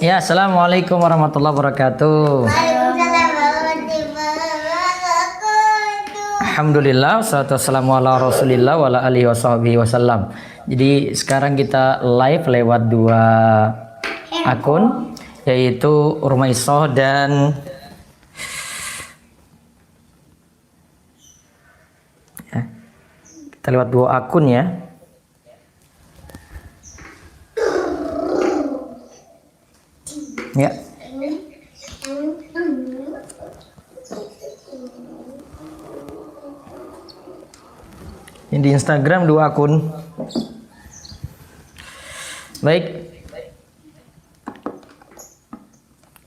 Ya, assalamualaikum warahmatullahi wabarakatuh. Alhamdulillah, wassalatu wassalamu ala rasulillah wa ala alihi wasallam. Jadi sekarang kita live lewat dua akun, yaitu Rumaisoh dan kita lewat dua akun ya. Ya. Ini di Instagram dua akun. Baik.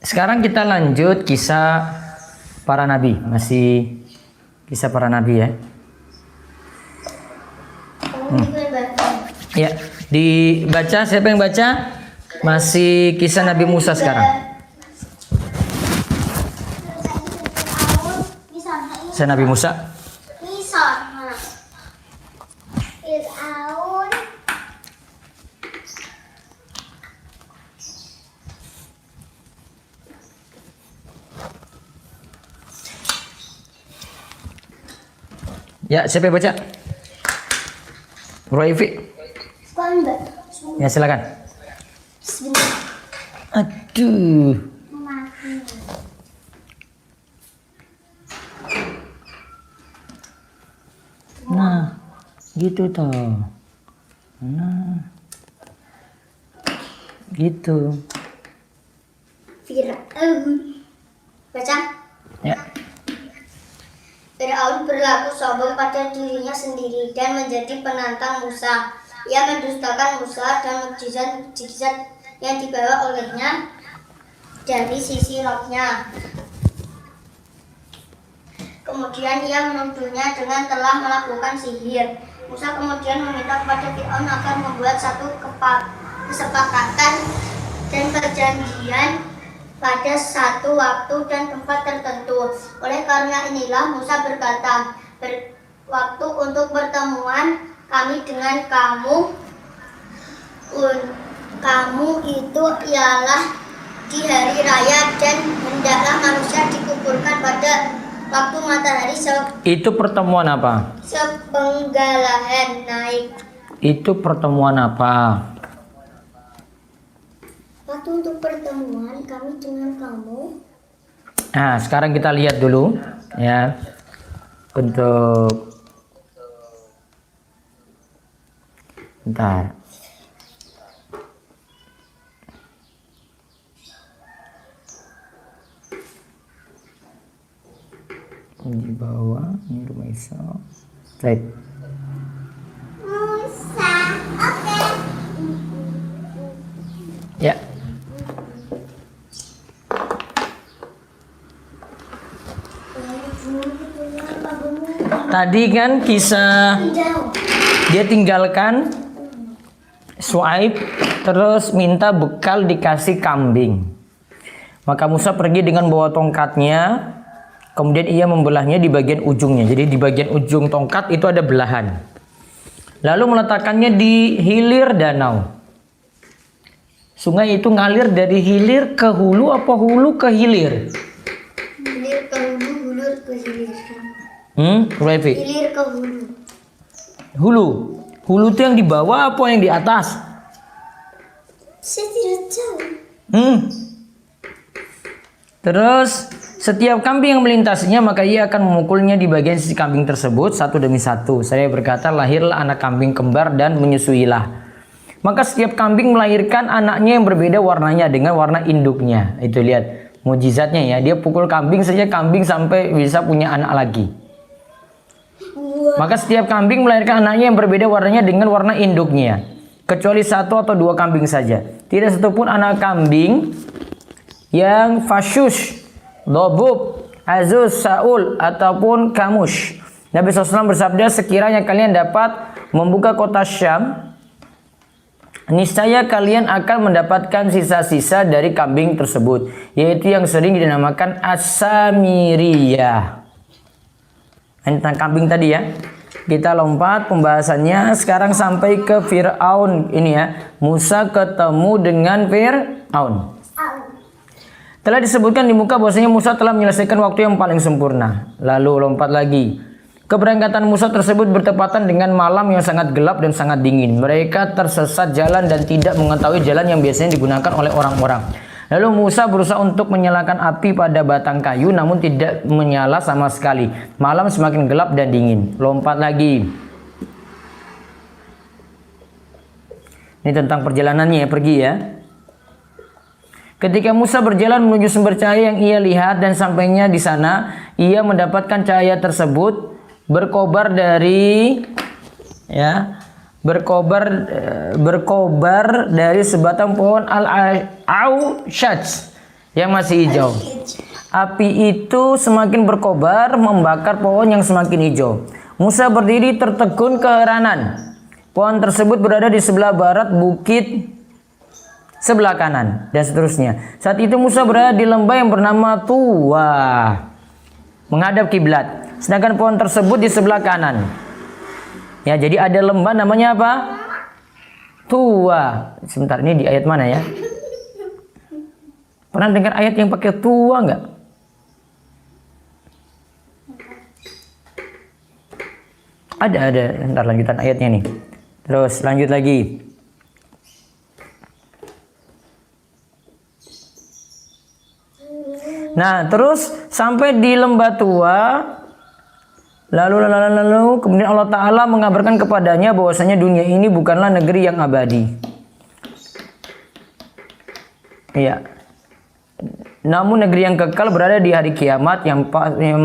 Sekarang kita lanjut kisah para nabi. Masih kisah para nabi ya. Ya, dibaca, siapa yang baca? Masih kisah Nabi Musa sekarang. Kisah Nabi Musa. Ya, siapa yang baca? Roifi. Ya, silakan. Aduh. Nah, gitu toh. Nah, gitu. Baca. Ya. Fir'aun berlaku sombong pada dirinya sendiri dan menjadi penantang Musa. Ia mendustakan Musa dan mukjizat-mukjizat yang dibawa olehnya dari sisi rohnya. Kemudian ia menuduhnya dengan telah melakukan sihir. Musa kemudian meminta kepada Fir'aun agar membuat satu kesepakatan dan perjanjian pada satu waktu dan tempat tertentu. Oleh karena inilah Musa berkata, waktu untuk pertemuan kami dengan kamu itu ialah di hari raya dan hendaklah manusia dikuburkan pada waktu matahari Itu pertemuan apa? sepenggalahan naik. Itu pertemuan apa? Waktu untuk pertemuan kami dengan kamu. Nah, sekarang kita lihat dulu ya. Untuk bentar. Di bawah ini Rumaisoh. Baik. Musa, oke. Ya. Tadi kan kisah dia tinggalkan Syuaib terus minta bekal dikasih kambing. Maka Musa pergi dengan bawa tongkatnya. Kemudian ia membelahnya di bagian ujungnya. Jadi di bagian ujung tongkat itu ada belahan. Lalu meletakkannya di hilir danau. Sungai itu ngalir dari hilir ke hulu apa hulu ke hilir? Hilir ke hulu, hulu ke hilir. Revi. Hilir ke hulu. Hulu. Hulu itu yang di bawah apa yang di atas? Saya tidak tahu. Terus setiap kambing yang melintasinya maka ia akan memukulnya di bagian sisi kambing tersebut satu demi satu. Saya berkata, lahirlah anak kambing kembar dan menyusuilah. Maka setiap kambing melahirkan anaknya yang berbeda warnanya dengan warna induknya. Itu lihat mujizatnya ya. Dia pukul kambing saja kambing sampai bisa punya anak lagi. Maka setiap kambing melahirkan anaknya yang berbeda warnanya dengan warna induknya. Kecuali satu atau dua kambing saja. Tidak satupun anak kambing yang fasyush, dobub, azus, saul ataupun kamush. Nabi SAW bersabda, sekiranya kalian dapat membuka kota Syam, niscaya kalian akan mendapatkan sisa-sisa dari kambing tersebut, yaitu yang sering dinamakan as-samiriyah. Tentang kambing tadi ya. Kita lompat pembahasannya sekarang sampai ke Fir'aun ini ya. Musa ketemu dengan Fir'aun. Telah disebutkan di muka bahwasanya Musa telah menyelesaikan waktu yang paling sempurna. Lalu lompat lagi. Keberangkatan Musa tersebut bertepatan dengan malam yang sangat gelap dan sangat dingin. Mereka tersesat jalan dan tidak mengetahui jalan yang biasanya digunakan oleh orang-orang. Lalu Musa berusaha untuk menyalakan api pada batang kayu namun tidak menyala sama sekali. Malam semakin gelap dan dingin. Lompat lagi. Ini tentang perjalanannya ya, pergi ya. Ketika Musa berjalan menuju sumber cahaya yang ia lihat dan sampainya di sana, ia mendapatkan cahaya tersebut berkobar dari sebatang pohon al-aushaj yang masih hijau. Api itu semakin berkobar membakar pohon yang semakin hijau. Musa berdiri tertegun keheranan. Pohon tersebut berada di sebelah barat bukit sebelah kanan dan seterusnya. Saat itu Musa berada di lembah yang bernama Tuwa menghadap kiblat. Sedangkan pohon tersebut di sebelah kanan. Ya, jadi ada lembah namanya apa? Tuwa. Sebentar, ini di ayat mana ya? Pernah dengar ayat yang pakai tuwa nggak? Ada. Ntar lanjutan ayatnya nih. Terus lanjut lagi. Nah, terus sampai di lembah Tuwa. Lalu kemudian Allah Ta'ala mengabarkan kepadanya bahwasanya dunia ini bukanlah negeri yang abadi. Iya. Namun negeri yang kekal berada di hari kiamat yang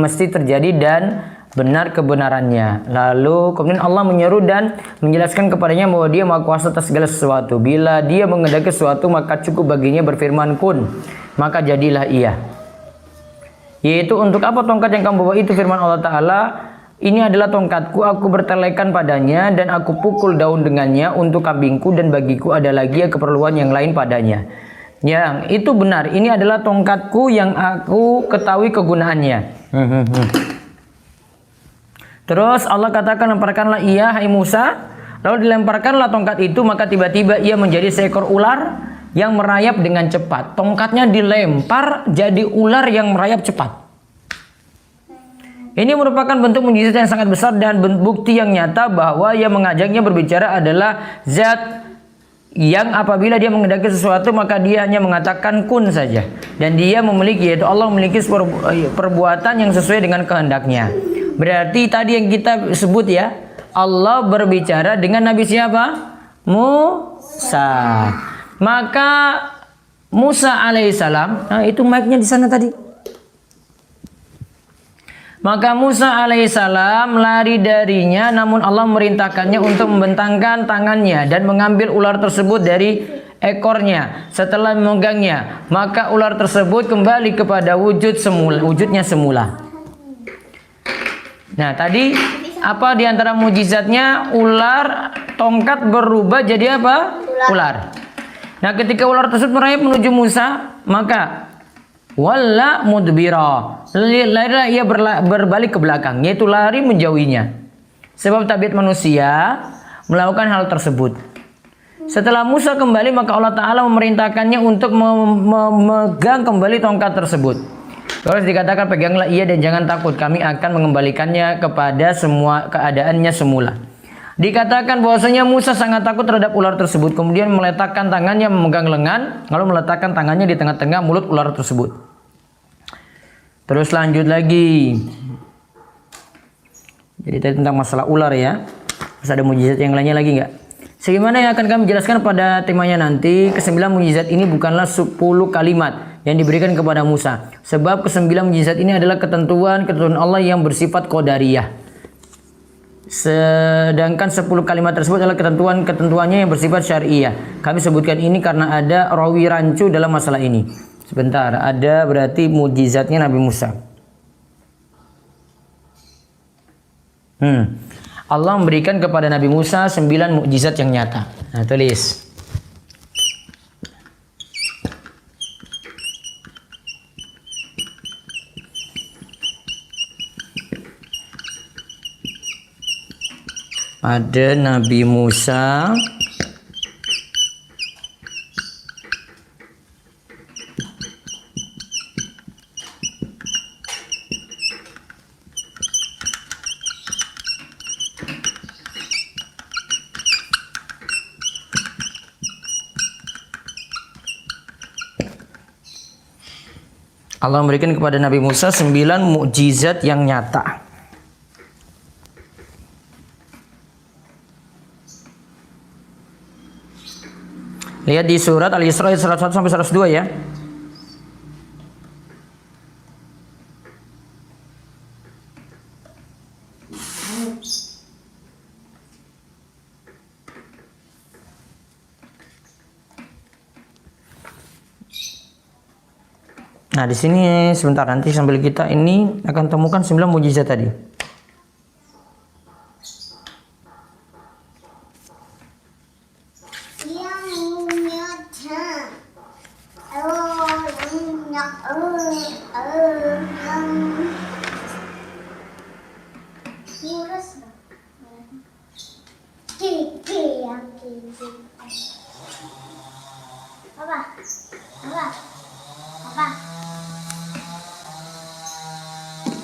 mesti terjadi dan benar kebenarannya. Lalu kemudian Allah menyeru dan menjelaskan kepadanya bahwa Dia Maha Kuasa atas segala sesuatu. Bila Dia menghendaki sesuatu maka cukup baginya berfirman kun, maka jadilah ia. Yaitu untuk apa tongkat yang kamu bawa itu, firman Allah Ta'ala, ini adalah tongkatku, aku bertelekan padanya dan aku pukul daun dengannya untuk kambingku dan bagiku ada lagi keperluan yang lain padanya. Yang itu benar, ini adalah tongkatku yang aku ketahui kegunaannya. Terus Allah katakan, lemparkanlah ia hai Musa. Lalu dilemparkanlah tongkat itu, maka tiba-tiba ia menjadi seekor ular yang merayap dengan cepat. Tongkatnya dilempar jadi ular yang merayap cepat. Ini merupakan bentuk mukjizat yang sangat besar dan bukti yang nyata bahwa yang mengajaknya berbicara adalah zat yang apabila dia menghendaki sesuatu maka dia hanya mengatakan kun saja. Dan dia memiliki, yaitu Allah memiliki perbuatan yang sesuai dengan kehendaknya. Berarti tadi yang kita sebut ya, Allah berbicara dengan Nabi siapa? Musa. Maka Musa alaihissalam, nah itu mic-nya di sana tadi. Maka Musa alaihissalam lari darinya, namun Allah merintahkannya untuk membentangkan tangannya dan mengambil ular tersebut dari ekornya. Setelah memegangnya, maka ular tersebut kembali kepada wujudnya semula. Nah tadi apa diantara mujizatnya? Ular tongkat berubah jadi apa? Ular. Nah ketika ular tersebut merayap menuju Musa, maka walla mudbira, larilah ia berbalik ke belakang, yaitu lari menjauhinya. Sebab tabiat manusia melakukan hal tersebut. Setelah Musa kembali, maka Allah Ta'ala memerintahkannya untuk memegang kembali tongkat tersebut. Terus dikatakan, peganglah ia dan jangan takut, kami akan mengembalikannya kepada semua keadaannya semula. Dikatakan bahwasanya Musa sangat takut terhadap ular tersebut. Kemudian meletakkan tangannya memegang lengan, lalu meletakkan tangannya di tengah-tengah mulut ular tersebut. Terus lanjut lagi. Jadi tadi tentang masalah ular ya. Terus ada mujizat yang lainnya lagi nggak? Sebagaimana yang akan kami jelaskan pada temanya nanti, kesembilan mujizat ini bukanlah 10 kalimat yang diberikan kepada Musa. Sebab kesembilan mujizat ini adalah ketentuan Allah yang bersifat qadariyah. Sedangkan 10 kalimat tersebut adalah ketentuannya yang bersifat syariah. Kami sebutkan ini karena ada rawi rancu dalam masalah ini. Sebentar, ada berarti mujizatnya Nabi Musa. Allah memberikan kepada Nabi Musa 9 mukjizat yang nyata. Nah, tulis. pada Nabi Musa Allah memberikan kepada Nabi Musa 9 mukjizat yang nyata. Lihat di surat Al-Isra 101 sampai 102 ya. Nah, di sini sebentar nanti sambil kita ini akan temukan 9 mukjizat tadi.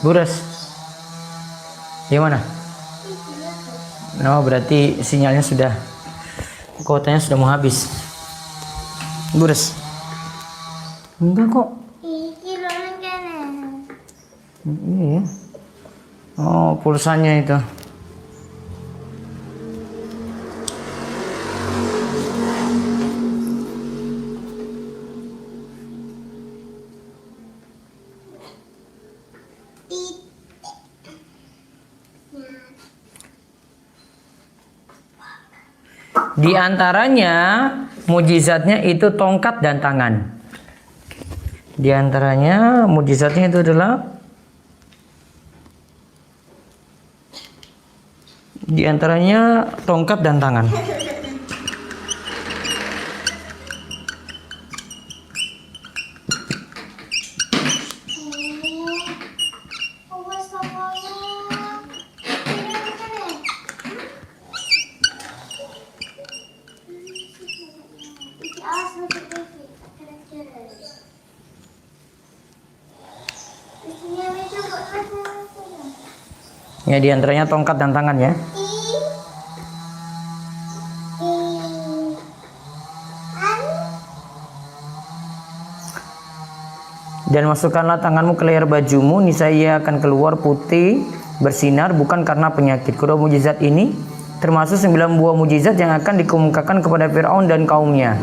Buras. Gimana? No, berarti sinyalnya sudah, kuotanya sudah mau habis. Buras. Enggak kok. Iya. Oh, pulsanya itu. Di antaranya mukjizatnya itu tongkat dan tangan. Di antaranya mukjizatnya itu adalah tongkat dan tangan. Ya, di antaranya tongkat dan tangan ya. Dan masukkanlah tanganmu ke leher bajumu, niscaya akan keluar putih bersinar bukan karena penyakit. Kedua mukjizat ini termasuk 9 buah mukjizat yang akan dikemukakan kepada Firaun dan kaumnya.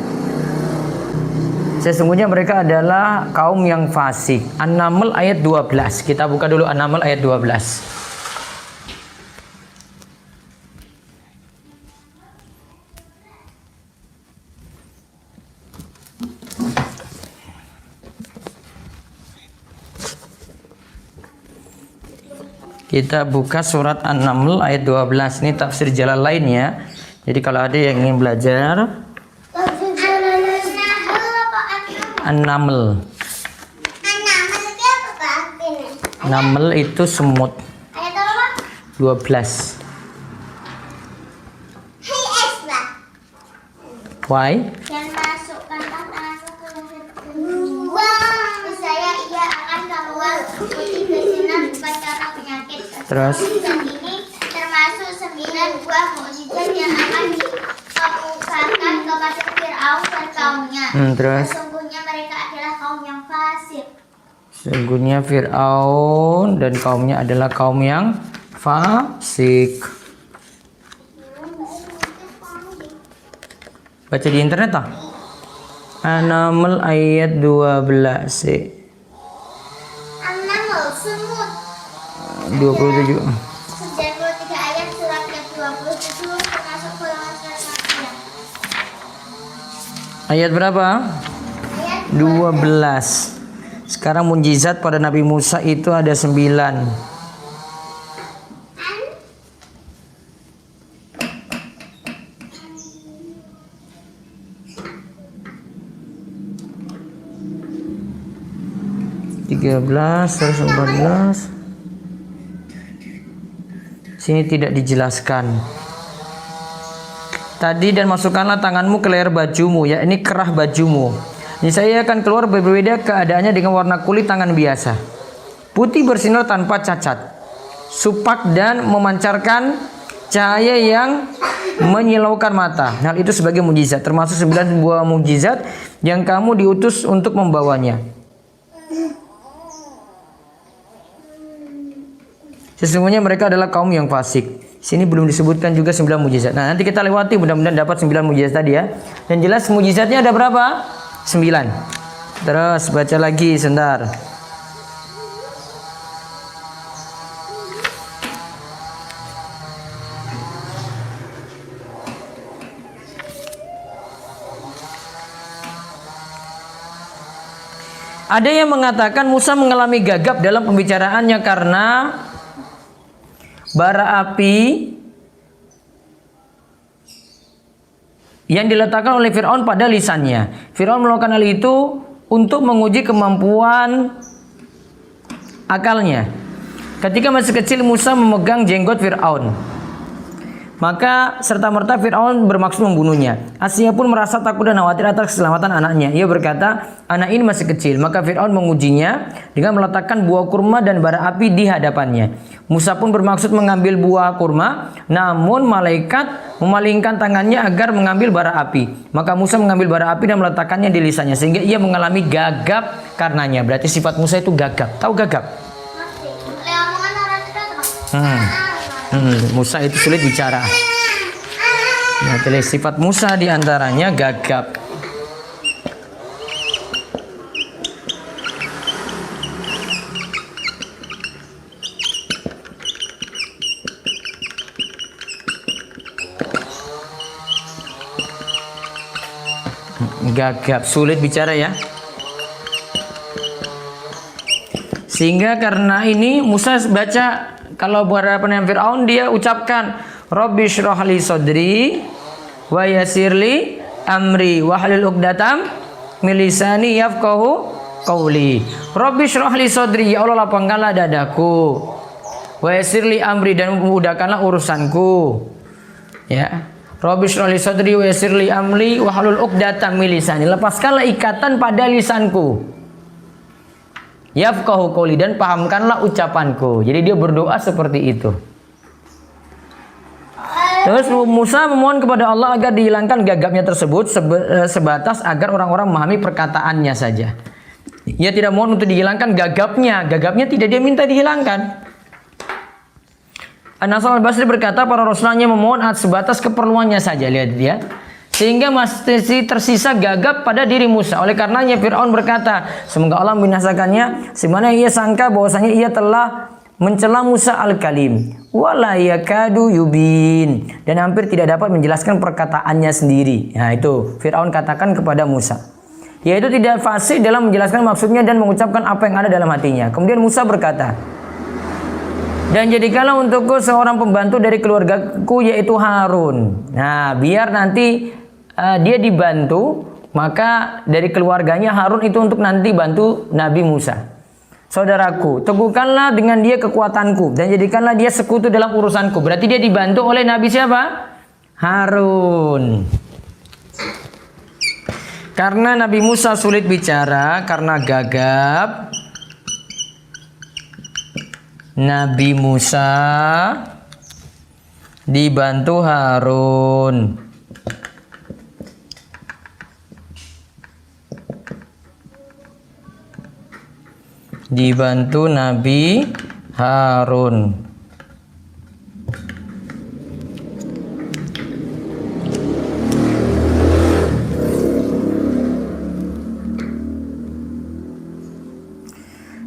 Sesungguhnya mereka adalah kaum yang fasik. An-Naml ayat 12. Kita buka dulu An-Naml ayat 12. Kita buka surat An-Naml ayat 12. Ini tafsir Jalalain ya. Jadi kalau ada yang ingin belajar An-Naml. Naml itu semut. Ayat apa? 12. Why? Dan masukkan tanganmu ke leher saya ia akan keluar putih bersinar bukan karena penyakit. Terus? Dan ini termasuk 9 buah mukjizat yang akan dikemukakan kepada Firaun dan kaumnya. Terus? Sesungguhnya mereka adalah kaum yang fasik. Sesungguhnya Firaun dan kaumnya adalah kaum yang fasik. Baca di internet ah. An-Naml ayat 12 sih. An-Naml semut 27. 93 ayat surat ke-27 termasuk golongan surat Makkiyah. Ayat berapa? Ayat 12. Sekarang mukjizat pada Nabi Musa itu ada 9. Terus 14. Sini tidak dijelaskan. tadi dan masukkanlah tanganmu ke leher bajumu, ya ini kerah bajumu. Niscaya akan keluar berbeda keadaannya dengan warna kulit tangan biasa. Putih bersinar tanpa cacat, supak dan memancarkan cahaya yang menyilaukan mata. Hal itu sebagai mukjizat, termasuk 9 buah mukjizat yang kamu diutus untuk membawanya. Sesungguhnya mereka adalah kaum yang fasik. Sini belum disebutkan juga 9 mukjizat. Nah, nanti kita lewati mudah-mudahan dapat 9 mukjizat tadi ya. Dan jelas mukjizatnya ada berapa? 9. Terus baca lagi sebentar. Ada yang mengatakan Musa mengalami gagap dalam pembicaraannya karena bara api yang diletakkan oleh Fir'aun pada lisannya. Fir'aun melakukan hal itu untuk menguji kemampuan akalnya. Ketika masih kecil Musa memegang jenggot Fir'aun, maka serta-merta Fir'aun bermaksud membunuhnya. Aslinya pun merasa takut dan khawatir atas keselamatan anaknya. Ia berkata, anak ini masih kecil. Maka Fir'aun mengujinya dengan meletakkan buah kurma dan bara api di hadapannya. Musa pun bermaksud mengambil buah kurma, namun malaikat memalingkan tangannya agar mengambil bara api. Maka Musa mengambil bara api dan meletakkannya di lisannya, sehingga ia mengalami gagap karenanya. Berarti sifat Musa itu gagap. Tahu gagap? Musa itu sulit bicara. Nah, sifat Musa diantaranya gagap. Gagap, sulit bicara ya. Sehingga karena ini Musa baca, kalau berhadapan dengan Fir'aun dia ucapkan Rabbi shrah li sadri wa yassir li amri wahlul 'uqdatam min lisani yafqahu qawli. Rabbi shrah li sadri, ya Allah lapangkanlah dadaku. Wa yassir li amri, dan memudahkanlah urusanku. Ya. Rabbi shrah li sadri wa yassir li amri wahlul 'uqdatam min lisani. Lepaskanlah ikatan pada lisanku. Yafqahu qawli, dan pahamkanlah ucapanku. Jadi dia berdoa seperti itu. Terus Musa memohon kepada Allah agar dihilangkan gagapnya tersebut sebatas agar orang-orang memahami perkataannya saja. Ia tidak mohon untuk dihilangkan gagapnya. Gagapnya tidak dia minta dihilangkan. An-Nasr al-Basri berkata para rasulnya memohon sebatas keperluannya saja. Lihat dia. Sehingga masih tersisa gagap pada diri Musa. Oleh karenanya Fir'aun berkata, semoga Allah membinasakannya, semana ia sangka bahwasanya ia telah mencela Musa al-Kalim. Wala yakadu yubin, dan hampir tidak dapat menjelaskan perkataannya sendiri. Nah itu Fir'aun katakan kepada Musa, yaitu tidak fasih dalam menjelaskan maksudnya dan mengucapkan apa yang ada dalam hatinya. Kemudian Musa berkata, dan jadikanlah untukku seorang pembantu dari keluargaku, yaitu Harun. Nah biar nanti dia dibantu, maka dari keluarganya Harun itu untuk nanti bantu Nabi Musa. Saudaraku, teguhkanlah dengan dia kekuatanku, dan jadikanlah dia sekutu dalam urusanku. Berarti dia dibantu oleh Nabi siapa? Harun. Karena Nabi Musa sulit bicara, karena gagap, Nabi Musa dibantu Harun. Dibantu Nabi Harun.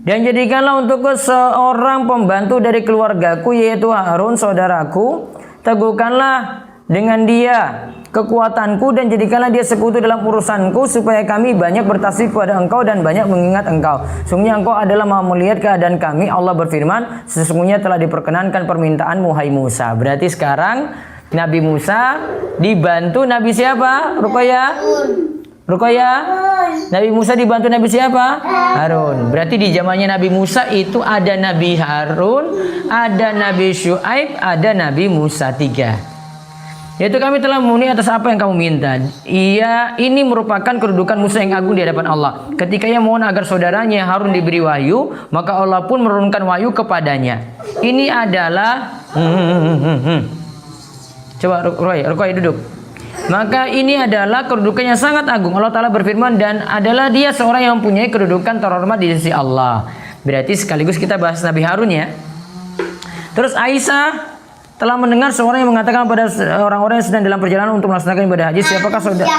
Dan jadikanlah untukku seorang pembantu dari keluargaku, yaitu Harun saudaraku. Teguhkanlah dengan dia kekuatanku, dan jadikanlah dia sekutu dalam urusanku, supaya kami banyak bertasbih kepada engkau dan banyak mengingat engkau. Sungguhnya engkau adalah maha melihat keadaan kami. Allah berfirman, sesungguhnya telah diperkenankan permintaanmu hai Musa. Berarti sekarang Nabi Musa dibantu Nabi siapa? Ruqayyah? Nabi Musa dibantu Nabi siapa? Harun. Berarti di zamannya Nabi Musa itu ada Nabi Harun, ada Nabi Syuaib, ada Nabi Musa, 3. Yaitu kami telah memenuhi atas apa yang kamu minta. Ini merupakan kedudukan Musa yang agung di hadapan Allah. Ketika ia mohon agar saudaranya Harun diberi wahyu, maka Allah pun menurunkan wahyu kepadanya. Ini adalah Coba Ruqayyah duduk. Maka ini adalah kedudukan yang sangat agung. Allah Ta'ala berfirman, dan adalah dia seorang yang mempunyai kedudukan terhormat di sisi Allah. Berarti sekaligus kita bahas Nabi Harun ya. Terus Aisyah telah mendengar seorang yang mengatakan pada orang-orang yang sedang dalam perjalanan untuk melaksanakan ibadah haji, siapakah saudara?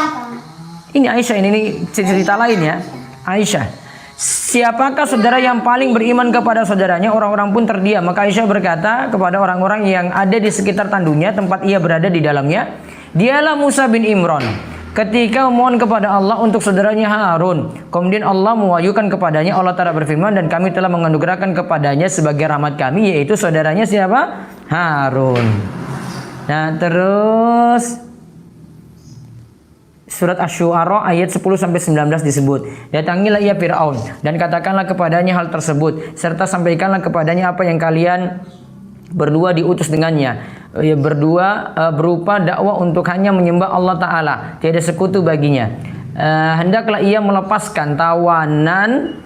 Ini Aisyah, ini cerita lain ya. Aisyah, siapakah saudara yang paling beriman kepada saudaranya? Orang-orang pun terdiam. Maka Aisyah berkata kepada orang-orang yang ada di sekitar tandunya, tempat ia berada di dalamnya, dialah Musa bin Imran. Ketika memohon kepada Allah untuk saudaranya Harun, kemudian Allah mewahyukan kepadanya, Allah Ta'ala berfirman, dan kami telah menganugerahkan kepadanya sebagai rahmat kami, yaitu saudaranya siapa? Harun. Nah, terus surat Asy-Syu'ara ayat 10-19 disebut, datangilah ia Fir'aun dan katakanlah kepadanya hal tersebut, serta sampaikanlah kepadanya apa yang kalian berdua diutus dengannya. Berdua berupa dakwah untuk hanya menyembah Allah Ta'ala, tiada sekutu baginya. Hendaklah ia melepaskan tawanan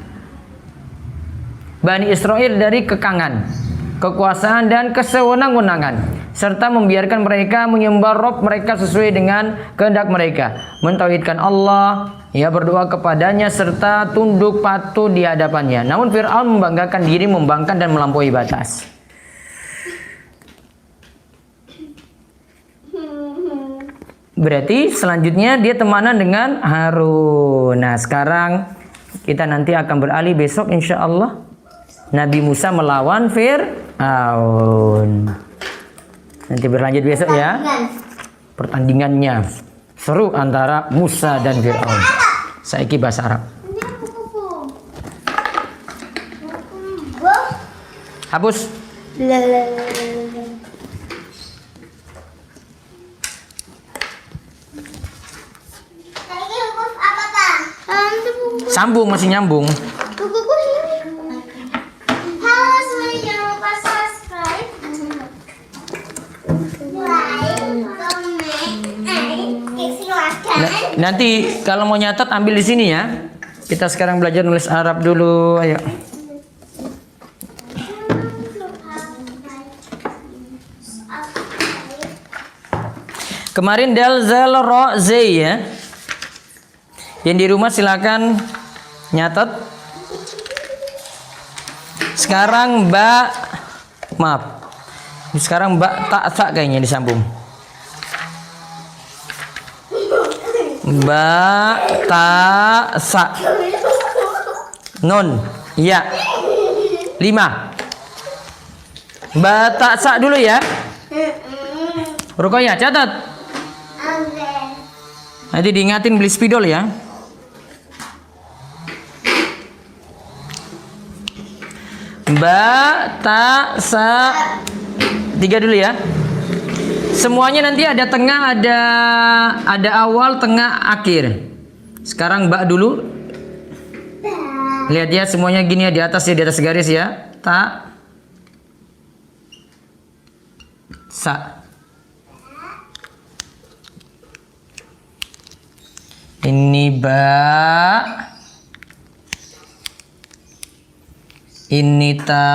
Bani Israel dari kekangan, kekuasaan dan kesewenang-wenangan, serta membiarkan mereka menyembah Rob mereka sesuai dengan kehendak mereka, mentauhidkan Allah, ia berdoa kepadanya serta tunduk patuh di hadapannya. Namun Fir'aun membanggakan diri, membangkang dan melampaui batas. Berarti selanjutnya dia temanan dengan Harun. Nah, sekarang kita nanti akan beralih besok insya Allah Nabi Musa melawan Fir'aun. Nanti berlanjut besok ya. Pertandingannya seru antara Musa dan Fir'aun. Saiki bahasa Arab. Hapus. Sambung, masih nyambung. Halo semuanya, jangan lupa subscribe, like, comment, silahkan. Nanti kalau mau nyatet ambil di sini ya. Kita sekarang belajar nulis Arab dulu. Ayo. Kemarin dal zal ro zai ya. Yang di rumah silakan nyatet. Sekarang Sekarang tak kayaknya disambung. Ta sa. Nun. Ya. 5. Ta sa dulu ya. Ruqayyah catat. Nanti diingatin beli spidol ya. Ta sa 3 dulu ya. Semuanya nanti ada tengah, ada awal, tengah, akhir. Sekarang dulu. Lihat ya semuanya gini ya, di atas ya, di atas garis ya. Ta sa. Ini ini ta,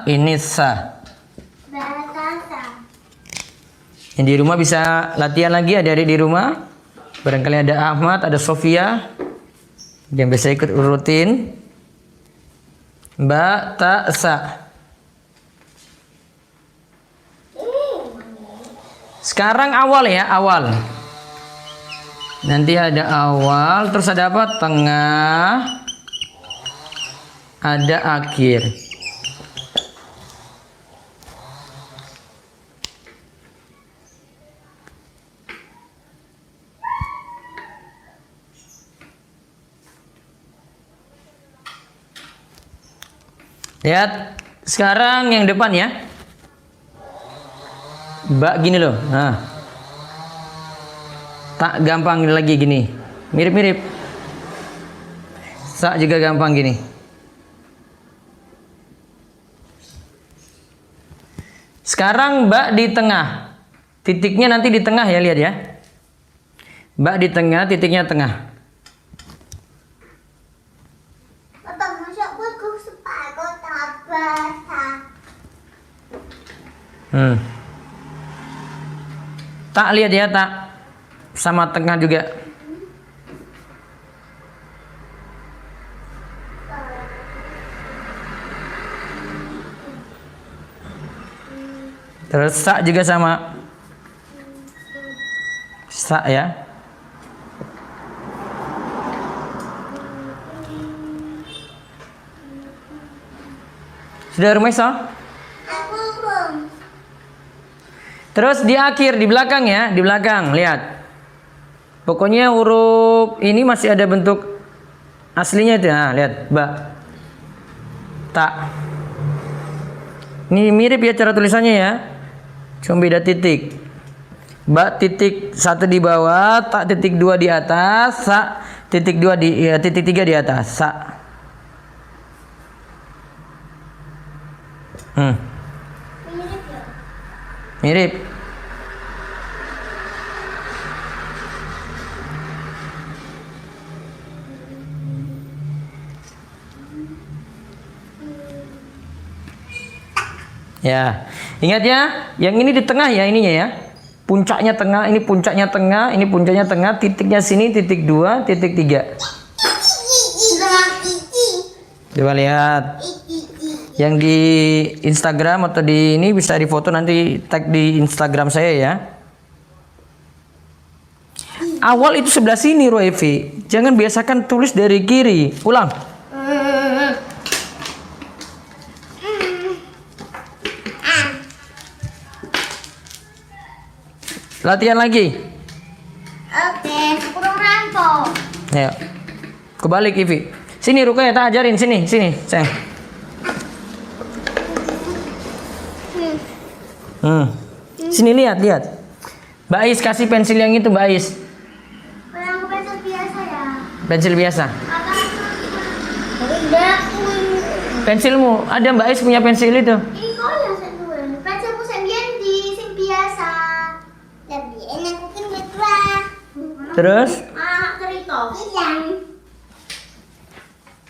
ini sa. Yang di rumah bisa latihan lagi, ada di rumah. Barangkali ada Ahmad, ada Sofia yang bisa ikut rutin. Ta sa. Sekarang awal ya, awal. Nanti ada awal, terus ada apa? Tengah, ada akhir. Lihat, sekarang yang depan ya. Gini loh. Nah. Tak gampang lagi gini. Mirip-mirip. Sa juga gampang gini. Sekarang di tengah. Titiknya nanti di tengah ya, lihat ya. Ba di tengah, titiknya tengah. Bapak masuk buku sepatu tak basah. Tak, lihat ya, tak. Sama tengah juga. Terus sa juga sama. Sa ya. Sudah Rumesa? Aku belum. Terus di akhir, di belakang ya, di belakang, lihat. Pokoknya huruf ini masih ada bentuk aslinya itu. Nah, lihat, ba. Tak. Ini mirip ya cara tulisannya ya. Cuma beda titik. Ba titik 1 di bawah, tak titik 2 di atas, sa titik 2 di titik 3 di atas, sa. Mirip ya? Mirip. Ya, ingat ya, yang ini di tengah ya ininya ya. Puncaknya tengah, ini puncaknya tengah, ini puncaknya tengah, titiknya sini, titik 2, titik 3. Coba lihat. Yang di Instagram atau di ini bisa difoto, nanti tag di Instagram saya ya. Awal itu sebelah sini, Roevi. Jangan biasakan tulis dari kiri. Ulang. Latihan lagi. Oke, kurang rampok. Ayo. Kebalik, Ivi. Sini Rukaya, tak ajarin sini, sini, sayang. Sini lihat, lihat. Mbak Ais kasih pensil yang itu, Mbak Ais. Yang pensil biasa ya. Pensil biasa. Tidak. Pensilmu, ada Mbak Ais punya pensil itu. Ini kau yang satu. Pensilmu sendiri di sing biasa. Tapi enak mungkin betul. Terus? Kerito. Hilang.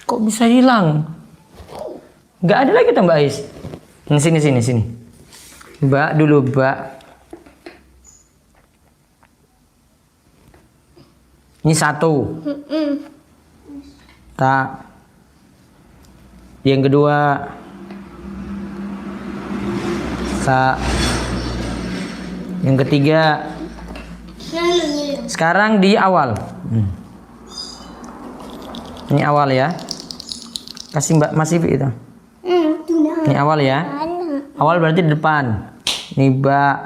Kok bisa hilang? Nggak ada lagi tuh Mbak Ais. Sini, sini, sini. Mbak dulu, Mbak. Ini 1. Tak. Yang kedua. Sa. Yang ketiga. Sekarang di awal. Ini awal ya. Kasih Mbak Mas Ivi itu. Ini awal ya. Awal berarti di depan. Ini Mbak.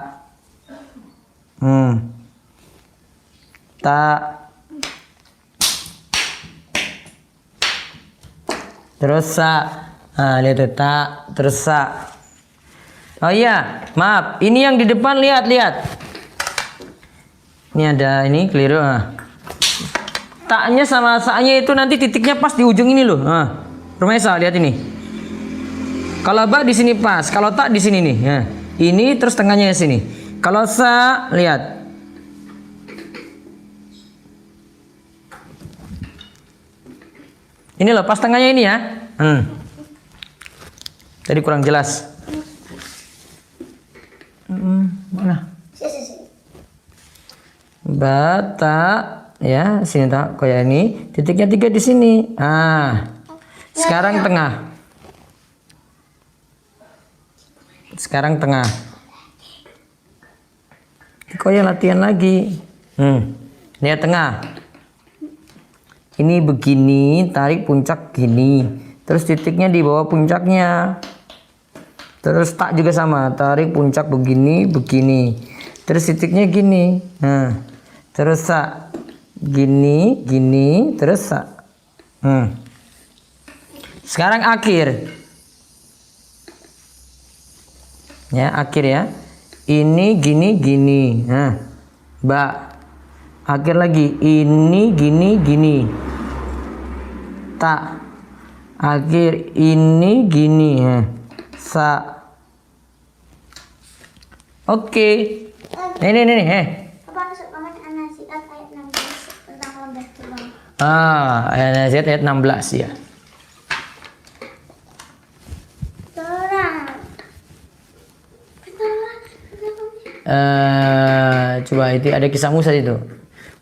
Tak. Terus sa. Nah, lihat tuh, tak. Terus sa. Oh iya, maaf. Ini yang di depan, lihat, lihat. Ini ada ini keliru. Nah. Taknya sama sa-nya itu nanti titiknya pas di ujung ini loh. Nah. Rumesa, lihat ini. Kalau ba di sini pas, kalau tak di sini nih. Nah. Ini terus tengahnya di sini. Kalau sa, lihat. Ini loh, pas tengahnya ini ya. Tadi kurang jelas. Mana? Bata ya, sini tak kayak ini. Titiknya 3 di sini. Sekarang tengah. Sekarang tengah. Kok ya latihan lagi. Lihat tengah. Ini begini, tarik puncak gini. Terus titiknya di bawah puncaknya. Terus tak juga sama, tarik puncak begini, begini. Terus titiknya gini. Nah, terus sa gini, gini, terus sa. Sekarang akhir. Ya, akhir ya. Ini gini, gini. Nah, Mbak. Akhir lagi, ini gini, gini. Tak. Akhir ini gini. Sa. Oke. Nih. Apa maksud paman An-Nazi'at ayat 16 tentang lembah tua? An-Nazi'at ayat 16 ya. Coba itu ada kisah Musa itu.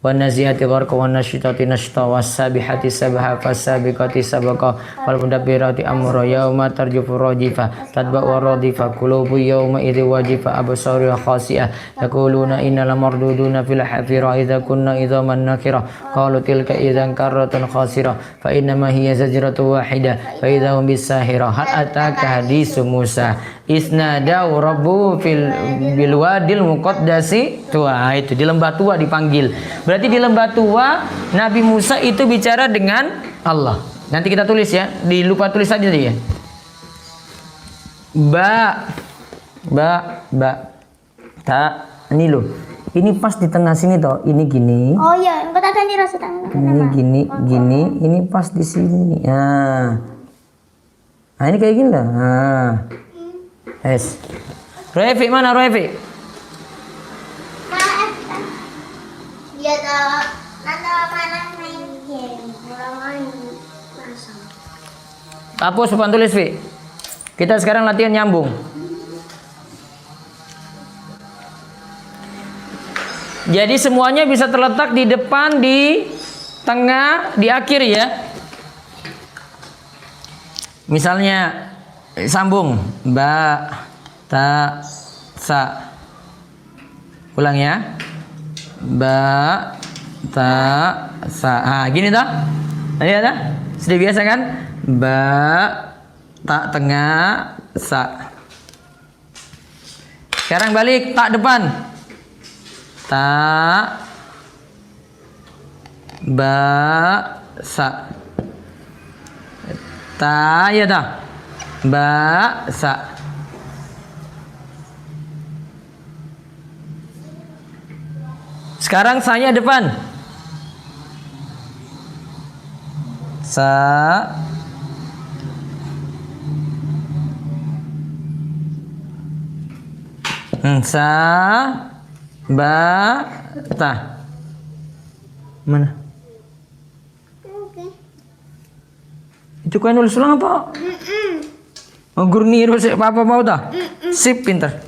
Wan naziati gharqa wan nasyitati nashta was-sabihati sabha fas-sabiqati sabqa wal mudabbirati amra yauma tarjufu rajifa tatba'u radifa qulubu yauma idzi wajifa absaru khasi'ah yaquluna innal marduduna fil hafira idza kunna idzaman nakira qalu tilka idzan karratun khasira fa inna ma hiya zajratu wahida fa idza hum bisahira hal ataka hadisu Musa isnadau rabbu bil wadil muqaddasi tua. Itu di lembah tua dipanggil. Berarti di lembah tua Nabi Musa itu bicara dengan Allah. Nanti kita tulis ya, lupa tulis aja ya. Ba ta ini loh. Ini pas di tengah sini toh. Ini gini. Oh iya, engkau tak ganti rasa tangan. Ini gini, ini pas di sini. Nah, ini kayak gini lah. Nah. Yes. Revi mana Revi? Dia tahu mana main game, main masang. Hapus papan tulis Vi. Kita sekarang latihan nyambung. Jadi semuanya bisa terletak di depan, di tengah, di akhir ya. Misalnya sambung ba ta sa. Ulang ya. Ba ta sa. Gini toh? Tadi ada? Sudah biasa kan? Ba ta tengah sa. Sekarang balik tak depan. Ta ba sa. Ta ya dah. Ba sa. Sekarang saya depan. Sa. Sa. Ba. Ta. Mana? Itu kau nulis ulang apa? Guru niru sih papa mau dah. Sip pintar.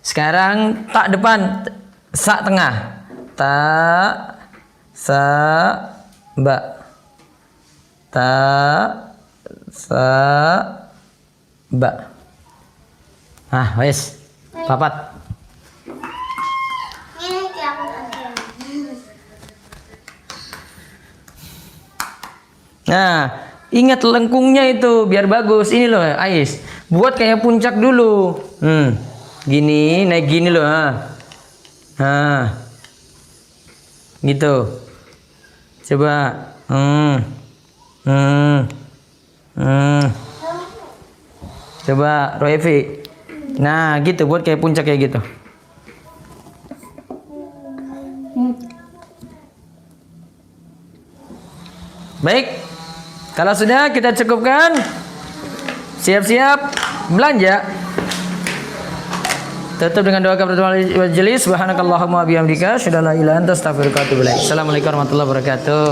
Sekarang tak depan, sa tengah. Ta sa ba. Ta sa ba. Wes. Papat. Nah, ingat lengkungnya itu biar bagus. Ini loh, Ais. Buat kayak puncak dulu. Gini, naik gini loh. Gitu. Coba. Coba, Roevi. Nah, gitu. Buat kayak puncak kayak gitu. Baik. Kalau sudah kita cukupkan. Siap-siap belanja. Tutup dengan doa kafaratul majelis. Subhanakallahumma wa bihamdika asyhadu an la ilaha illa anta astaghfiruka wa atubu ilaik. Assalamualaikum warahmatullahi wabarakatuh.